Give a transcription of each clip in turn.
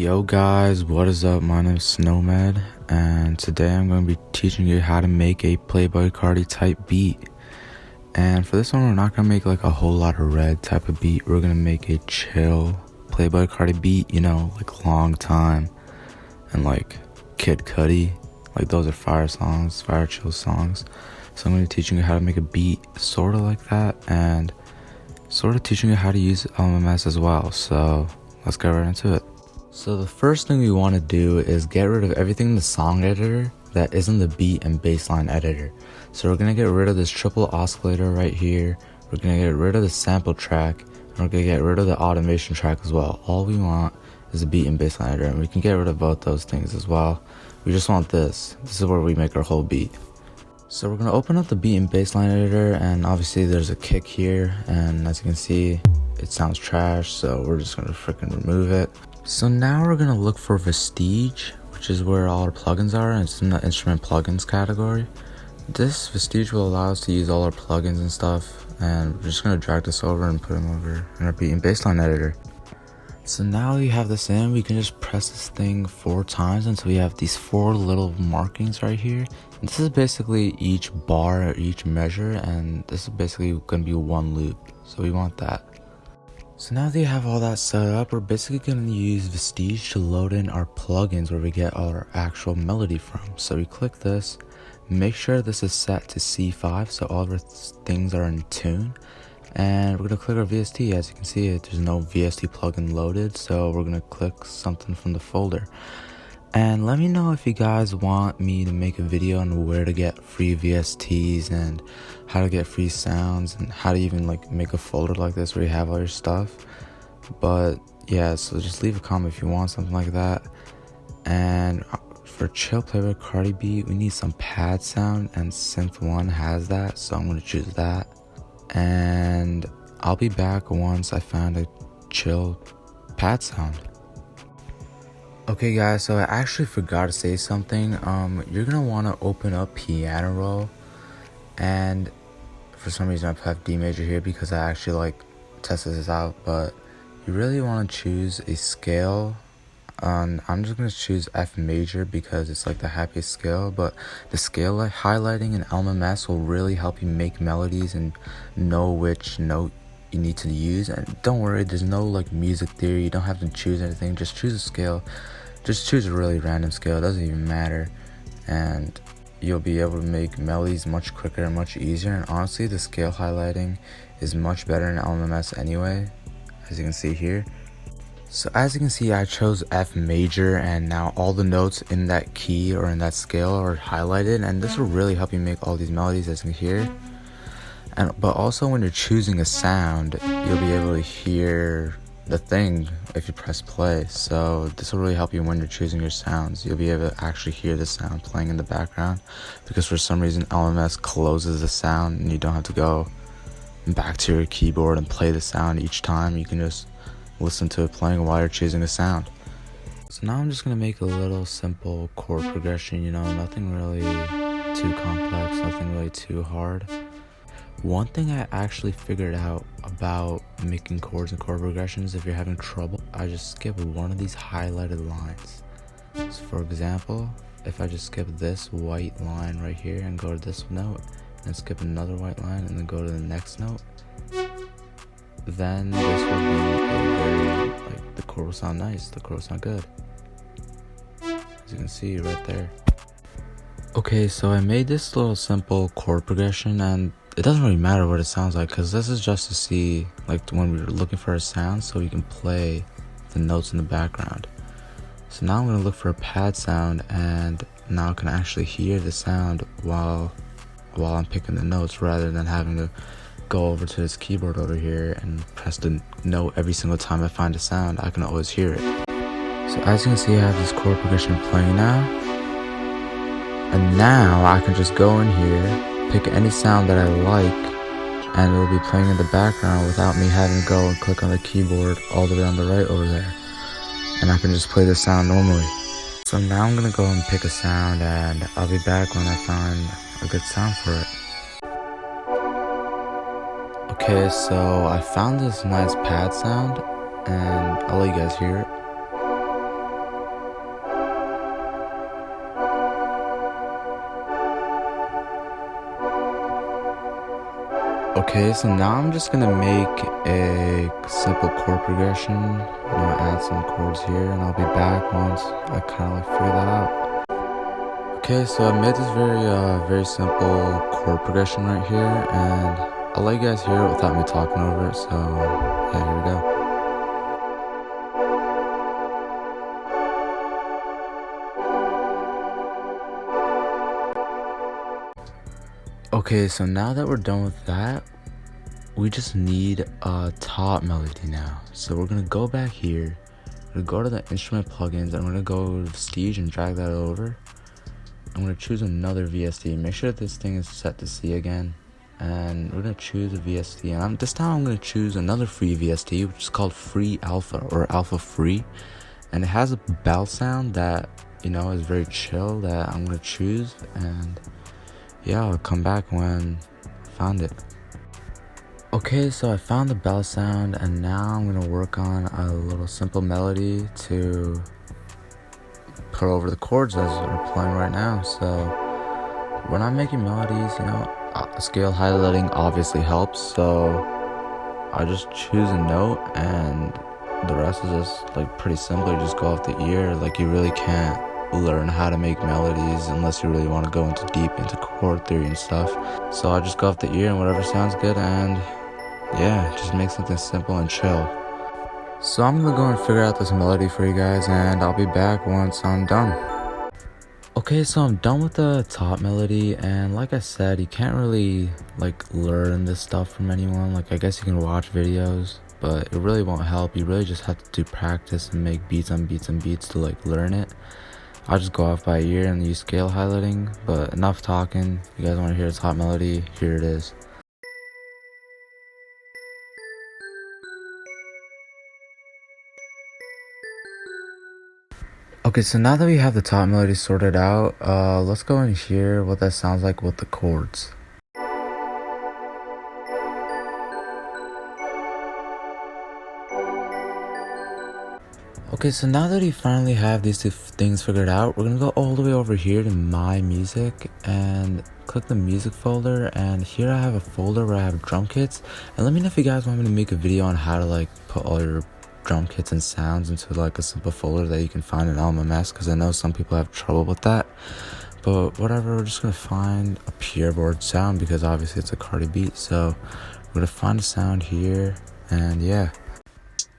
Yo guys, what is up? My name is Snowmed, and today I'm going to be teaching you how to make a Playboi Carti type beat. And for this one, we're not going to make like a whole lot of red type of beat. We're going to make a chill Playboi Carti beat, you know, like Long Time and like Kid Cudi. Like those are fire songs, fire chill songs. So I'm going to be teaching you how to make a beat sort of like that, and sort of teaching you how to use LMMS as well. So let's get right into it. So the first thing we want to do is get rid of everything in the song editor that isn't the beat and bassline editor. So we're going to get rid of this triple oscillator right here. We're going to get rid of the sample track, and we're going to get rid of the automation track as well. All we want is the beat and bassline editor, and we can get rid of both those things as well. We just want this. This is where we make our whole beat. So we're going to open up the beat and bassline editor, and obviously there's a kick here, and as you can see it sounds trash, so we're just going to freaking remove it. So now we're going to look for Vestige, which is where all our plugins are, and it's in the instrument plugins category. This Vestige will allow us to use all our plugins and stuff, and we're just going to drag this over and put them over in our beat and bassline editor. So now we have this in, we can just press this thing 4 times until we have these 4 little markings right here. And this is basically each bar or each measure, and this is basically going to be one loop, so we want that. So now that you have all that set up, we're basically going to use Vestige to load in our plugins where we get our actual melody from. So we click this, make sure this is set to C5 so all of our things are in tune. And we're going to click our VST. As you can see, there's no VST plugin loaded, so we're going to click something from the folder. And let me know if you guys want me to make a video on where to get free VSTs and how to get free sounds and how to even like make a folder like this where you have all your stuff. But yeah, so just leave a comment if you want something like that. And for chill Playboi Carti beat, we need some pad sound, and Synth 1 has that, so I'm going to choose that. And I'll be back once I found a chill pad sound. Okay guys, so I actually forgot to say something. You're gonna want to open up piano roll, and for some reason I have D major here because I actually like tested this out, but you really want to choose a scale. I'm just gonna choose F major because it's like the happiest scale, but the scale highlighting in LMMS will really help you make melodies and know which note you need to use. And don't worry, there's no like music theory, you don't have to choose anything, just choose a scale. Just choose a really random scale, it doesn't even matter, and you'll be able to make melodies much quicker and much easier. And honestly, the scale highlighting is much better in LMMS anyway, as you can see here. So as you can see, I chose F major, and now all the notes in that key or in that scale are highlighted, and this will really help you make all these melodies, as you can hear. But also when you're choosing a sound, you'll be able to hear the thing if you press play. So this will really help you when you're choosing your sounds. You'll be able to actually hear the sound playing in the background, because for some reason LMS closes the sound and you don't have to go back to your keyboard and play the sound each time. You can just listen to it playing while you're choosing a sound. So now I'm just going to make a little simple chord progression, you know, nothing really too complex, nothing really too hard. One thing I actually figured out about making chords and chord progressions, if you're having trouble, I just skip one of these highlighted lines. So for example, if I just skip this white line right here and go to this note, and skip another white line and then go to the next note, then this will be a very, like, the chord will sound nice, the chord will sound good, as you can see right there. Okay, so I made this little simple chord progression, and it doesn't really matter what it sounds like, because this is just to see, like, when we're looking for a sound so we can play the notes in the background. So now I'm going to look for a pad sound, and now I can actually hear the sound while I'm picking the notes, rather than having to go over to this keyboard over here and press the note every single time I find a sound. I can always hear it. So as you can see, I have this chord progression playing now, and now I can just go in here, pick any sound that I like, and it will be playing in the background without me having to go and click on the keyboard all the way on the right over there, and I can just play the sound normally. So now I'm gonna go and pick a sound, and I'll be back when I find a good sound for it. Okay, so I found this nice pad sound, and I'll let you guys hear it. Okay, so now I'm just gonna make a simple chord progression. Add some chords here, and I'll be back once I kind of like figure that out. Okay, so I made this very simple chord progression right here, and I'll let you guys hear it without me talking over it. So yeah, here we go. Okay, so now that we're done with that, we just need a top melody now. So we're gonna go back here, we're gonna go to the instrument plugins, I'm gonna go to Stage and drag that over. I'm gonna choose another VST. Make sure this thing is set to C again, and we're gonna choose a VST. And this time I'm gonna choose another free VST, which is called Free Alpha or Alpha Free, and it has a bell sound that is very chill that I'm gonna choose. And yeah, I'll come back when I found it. Okay, so I found the bell sound, and now I'm gonna work on a little simple melody to put over the chords as we're playing right now. So when I'm making melodies, scale highlighting obviously helps. So I just choose a note, and the rest is just like pretty simple. You just go off the ear. Like, you really can't learn how to make melodies unless you really want to go deep into chord theory and stuff. So I just go off the ear and whatever sounds good, and yeah, just make something simple and chill. So I'm gonna go and figure out this melody for you guys, and I'll be back once I'm done. Okay, so I'm done with the top melody, and like I said, you can't really learn this stuff from anyone. I guess you can watch videos, but it really won't help. You really just have to do practice and make beats on beats and beats to learn it. I'll just go off by ear and use scale highlighting, but enough talking. If you guys want to hear the top melody, here it is. Okay, so now that we have the top melody sorted out, let's go and hear what that sounds like with the chords. Okay, so now that we finally have these two things figured out, we're gonna go all the way over here to My Music and click the music folder, and here I have a folder where I have drum kits. And let me know if you guys want me to make a video on how to put all your drum kits and sounds into a simple folder that you can find in LMMS, because I know some people have trouble with that. But whatever, we're just gonna find a pure board sound because obviously it's a Carti beat. So we're gonna find a sound here, and yeah.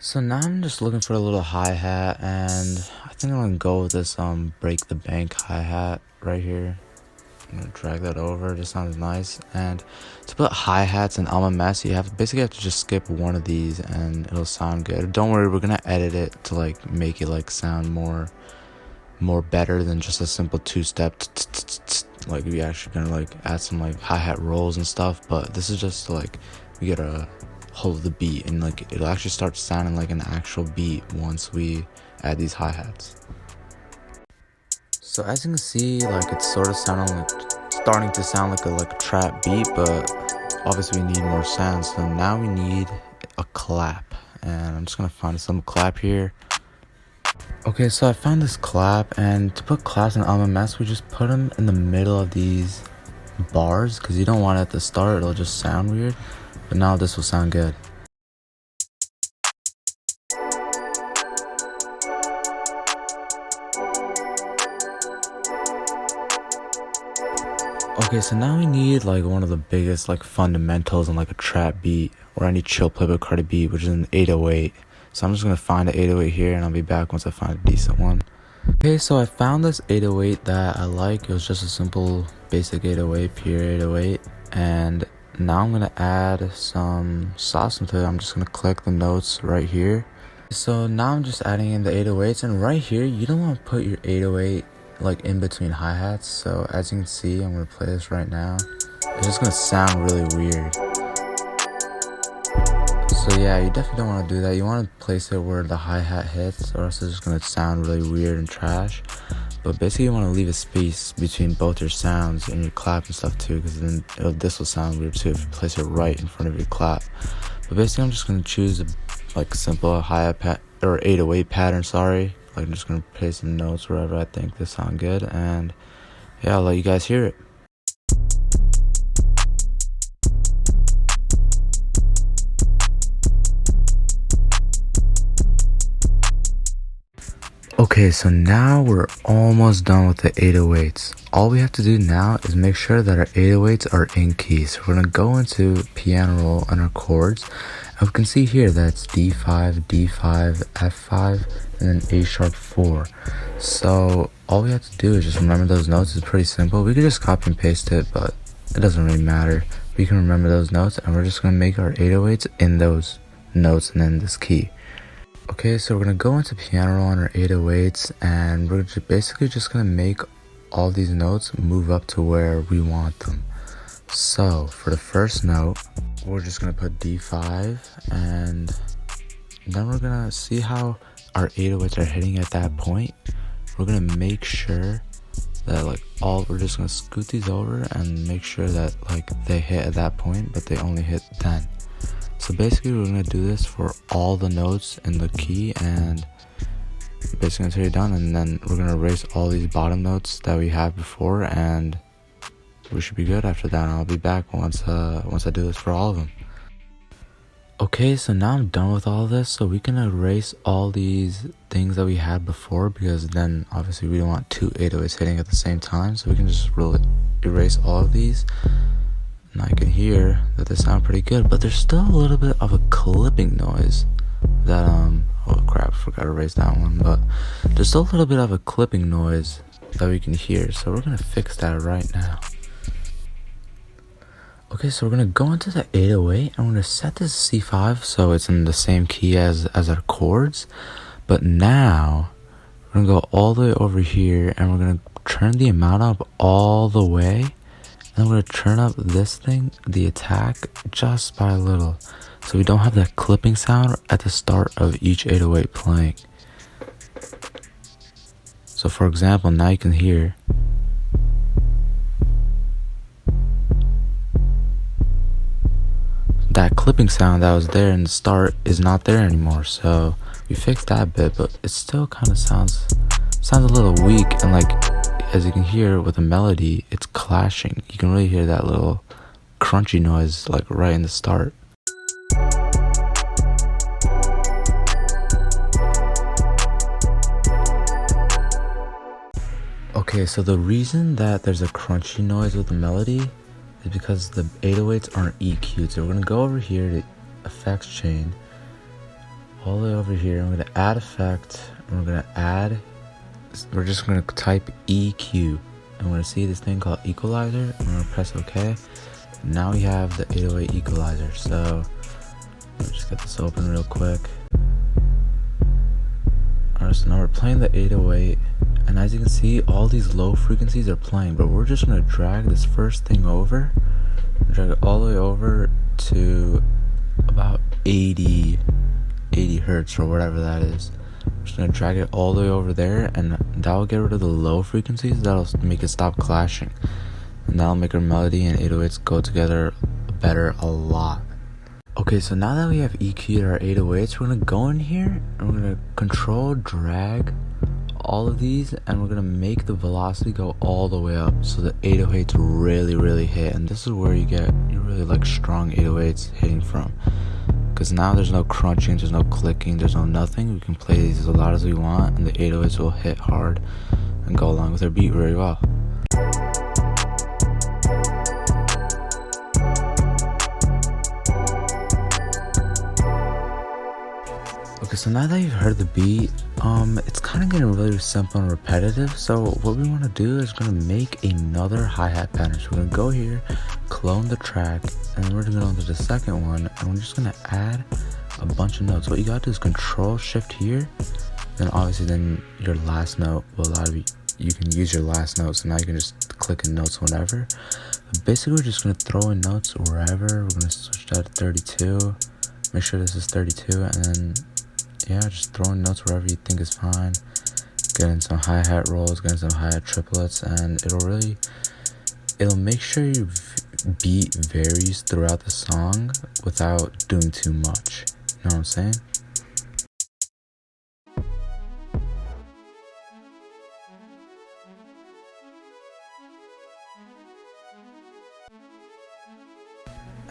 So now I'm just looking for a little hi-hat, and I think I'm gonna go with this break the bank hi-hat right here. I'm gonna drag that over, it just sounds nice. And to put hi-hats in LMMS, you basically have to just skip one of these and it'll sound good. Don't worry, we're gonna edit it to make it sound more better than just a simple two-step. We actually gonna add some hi-hat rolls and stuff, but this is just we get a hold of the beat, and it'll actually start sounding like an actual beat once we add these hi-hats. So as you can see, it's sort of starting to sound like a trap beat, but obviously we need more sounds. So now we need a clap, and I'm just gonna find a simple clap here. Okay, so I found this clap, and to put claps in LMMS, we just put them in the middle of these bars because you don't want it at the start, it'll just sound weird. But now this will sound good. Okay, so now we need one of the biggest fundamentals in a trap beat or any chill Playboi Carti beat, which is an 808. So I'm just gonna find an 808 here, and I'll be back once I find a decent one. Okay, so I found this 808 that I like. It was just a simple basic 808, pure 808, and now I'm gonna add some sauce into it. I'm just gonna click the notes right here. So now I'm just adding in the 808s, and right here you don't want to put your 808 in between hi-hats. So as you can see, I'm gonna play this right now. It's just gonna sound really weird. So yeah, you definitely don't want to do that. You want to place it where the hi-hat hits, or else it's just gonna sound really weird and trash. But basically you want to leave a space between both your sounds and your clap and stuff too, because then this will sound weird too if you place it right in front of your clap. But basically I'm just going to choose a simple hi-hat or 808 pattern, sorry. I'm just going to place some notes wherever I think they sound good, and yeah, I'll let you guys hear it. Okay, so now we're almost done with the 808s. All we have to do now is make sure that our 808s are in key. So we're gonna go into piano roll and our chords. And we can see here that it's D5, D5, F5, and then A sharp 4. So all we have to do is just remember those notes. It's pretty simple. We could just copy and paste it, but it doesn't really matter. We can remember those notes, and we're just gonna make our 808s in those notes and in this key. Okay, so we're gonna go into piano roll on our 808s, and we're basically just gonna make all these notes move up to where we want them. So for the first note, we're just gonna put D5, and then we're gonna see how our 808s are hitting at that point. We're gonna make sure that we're just gonna scoot these over and make sure that they hit at that point, but they only hit then. So basically we're going to do this for all the notes in the key, and basically until you're done, and then we're going to erase all these bottom notes that we had before, and we should be good after that. And I'll be back once I do this for all of them. Okay, so now I'm done with all of this, so we can erase all these things that we had before, because then obviously we don't want two 808s hitting at the same time, so we can just really erase all of these. And I can hear that they sound pretty good, but there's still a little bit of a clipping noise that oh crap, forgot to erase that one. But there's still a little bit of a clipping noise that we can hear, so we're gonna fix that right now. Okay, so we're gonna go into the 808 and we're gonna set this C5 so it's in the same key as our chords. But now we're gonna go all the way over here and we're gonna turn the amount up all the way. And I'm going to turn up this thing, the attack, just by a little, so we don't have that clipping sound at the start of each 808 playing. So for example, now you can hear that clipping sound that was there in the start is not there anymore. So we fixed that bit, but it still kind of sounds a little weak, and as you can hear with the melody, it's clashing. You can really hear that little crunchy noise right in the start. Okay, so the reason that there's a crunchy noise with the melody is because the 808s aren't EQ'd. So we're gonna go over here to effects chain, all the way over here. I'm gonna add effect, and we're just going to type EQ, and we're going to see this thing called equalizer, and we're going to press OK. Now we have the 808 equalizer. So let me just get this open real quick. Alright, so now we're playing the 808, and as you can see, all these low frequencies are playing, but we're just going to drag this first thing over, drag it all the way over to about 80 hertz or whatever that is. I'm just going to drag it all the way over there, and that will get rid of the low frequencies. That'll make it stop clashing, and that'll make our melody and 808s go together better a lot. Okay, so now that we have EQ'd our 808s, we're going to go in here and we're going to control drag all of these, and we're going to make the velocity go all the way up so the 808s really hit. And this is where you get your really strong 808s hitting from, because now there's no crunching, there's no clicking, there's no nothing. We can play these as loud as we want, and the 808s will hit hard and go along with our beat very well. Okay, so now that you've heard the beat, it's kind of getting really simple and repetitive. So what we want to do is going to make another hi-hat pattern. So we're going to go here, clone the track, and then we're going to go into the second one, and we're just going to add a bunch of notes. What you got to do is control shift here, then obviously then your last note will allow you can use your last note. So now you can just click in notes whenever. But basically we're just going to throw in notes wherever. We're going to switch that to 32, make sure this is 32, and then yeah, just throwing notes wherever you think is fine. Getting some hi-hat rolls, getting some hi-hat triplets, and it'll make sure your beat varies throughout the song without doing too much. You know what I'm saying?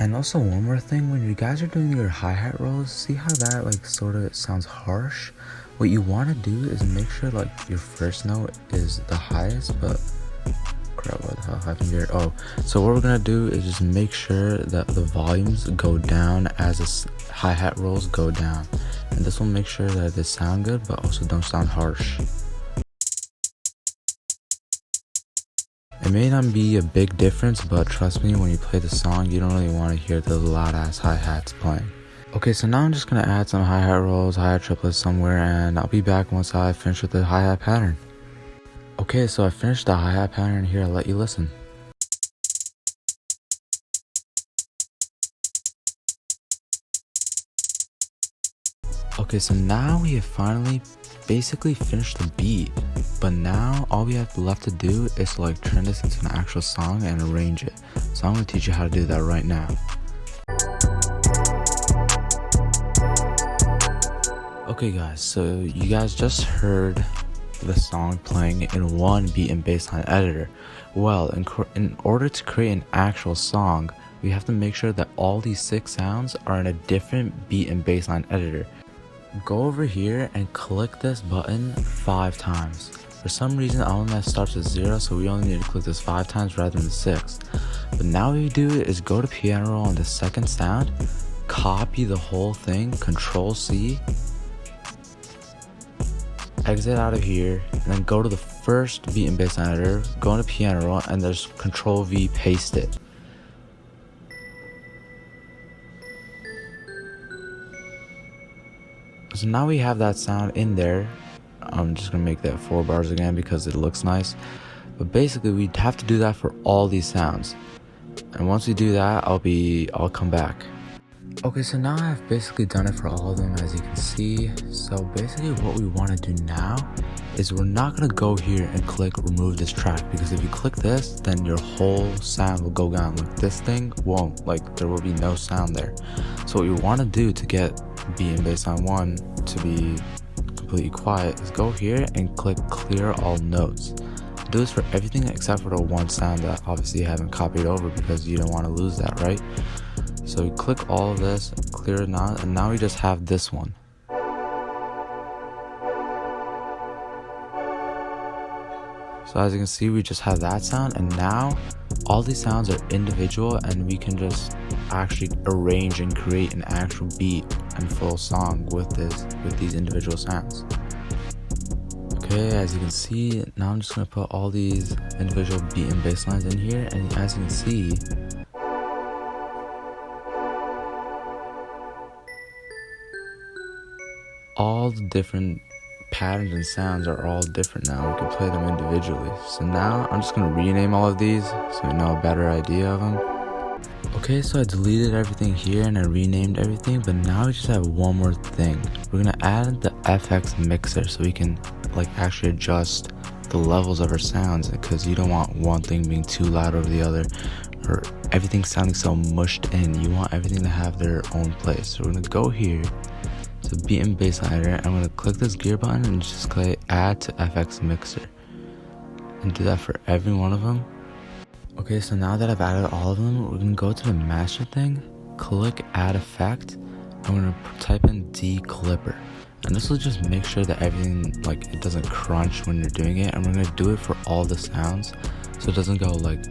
And also one more thing, when you guys are doing your hi-hat rolls, see how that sort of sounds harsh? What you want to do is make sure like your first note is the highest, but crap, what the hell happened here? Oh, so what we're gonna do is just make sure that the volumes go down as the hi-hat rolls go down, and this will make sure that they sound good but also don't sound harsh. It may not be a big difference, but trust me, when you play the song, you don't really want to hear those loud ass hi-hats playing. Okay, so now I'm just gonna add some hi-hat rolls, hi-hat triplets somewhere, and I'll be back once I finish with the hi-hat pattern. Okay, so I finished the hi-hat pattern here. I'll let you listen. Okay, so now we have finally basically finished the beat, but now all we have left to do is to like turn this into an actual song and arrange it. So I'm gonna teach you how to do that right now. Okay guys, so you guys just heard the song playing in one beat and bassline editor. Well, in order to create an actual song, we have to make sure that all these 6 sounds are in a different beat and bassline editor. Go over here and click this button 5 times. For some reason LMMS starts with 0, so we only need to click this 5 times rather than 6. But now what we do is go to piano roll on the second sound, copy the whole thing, Control C, exit out of here, and then go to the first beat and bassline editor, go into piano roll, and there's Control V, paste it. So now we have that sound in there. I'm just gonna make that 4 bars again because it looks nice. But basically we have to do that for all these sounds. And once we do that, I'll come back. Okay, so now I've basically done it for all of them, as you can see. So basically what we want to do now is we're not going to go here and click remove this track, because if you click this, then your whole sound will go down. Like this thing won't, like there will be no sound there. So what you want to do to get beat and bassline 1 to be completely quiet is go here and click clear all notes. Do this for everything except for the one sound that obviously you haven't copied over, because you don't want to lose that, right? So we click all of this, clear it now, and now we just have this one. So as you can see, we just have that sound, and now all these sounds are individual, and we can just actually arrange and create an actual beat and full song with these individual sounds. Okay, as you can see, now I'm just gonna put all these individual beat and bass lines in here, and as you can see, all the different patterns and sounds are all different now. We can play them individually. So now I'm just gonna rename all of these so we know a better idea of them. Okay, so I deleted everything here and I renamed everything, but now we just have one more thing. We're gonna add the FX mixer so we can like actually adjust the levels of our sounds, because you don't want one thing being too loud over the other or everything sounding so mushed in. You want everything to have their own place. So we're gonna go here to beat and bassline editor. I'm gonna click this gear button and just click add to FX mixer and do that for every one of them. Okay, so now that I've added all of them, we're gonna go to the master thing, click add effect. I'm gonna type in declipper, and this will just make sure that everything, like, it doesn't crunch when you're doing it. And we're gonna do it for all the sounds so it doesn't go like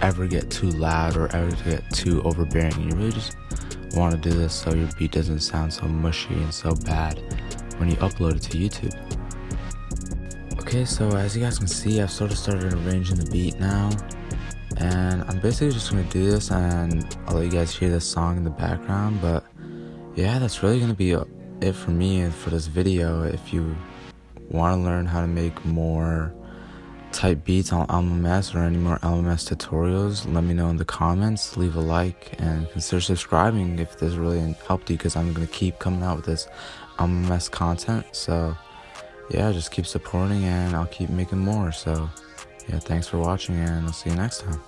ever get too loud or ever get too overbearing. You really just want to do this so your beat doesn't sound so mushy and so bad when you upload it to YouTube. Okay, so as you guys can see, I've sort of started arranging the beat now, and I'm basically just gonna do this and I'll let you guys hear this song in the background. But yeah, that's really gonna be it for me and for this video. If you want to learn how to make more type beats on LMMS or any more LMMS tutorials, let me know in the comments, leave a like, and consider subscribing if this really helped you, because I'm going to keep coming out with this LMMS content. So yeah, just keep supporting and I'll keep making more. So yeah, thanks for watching and I'll see you next time.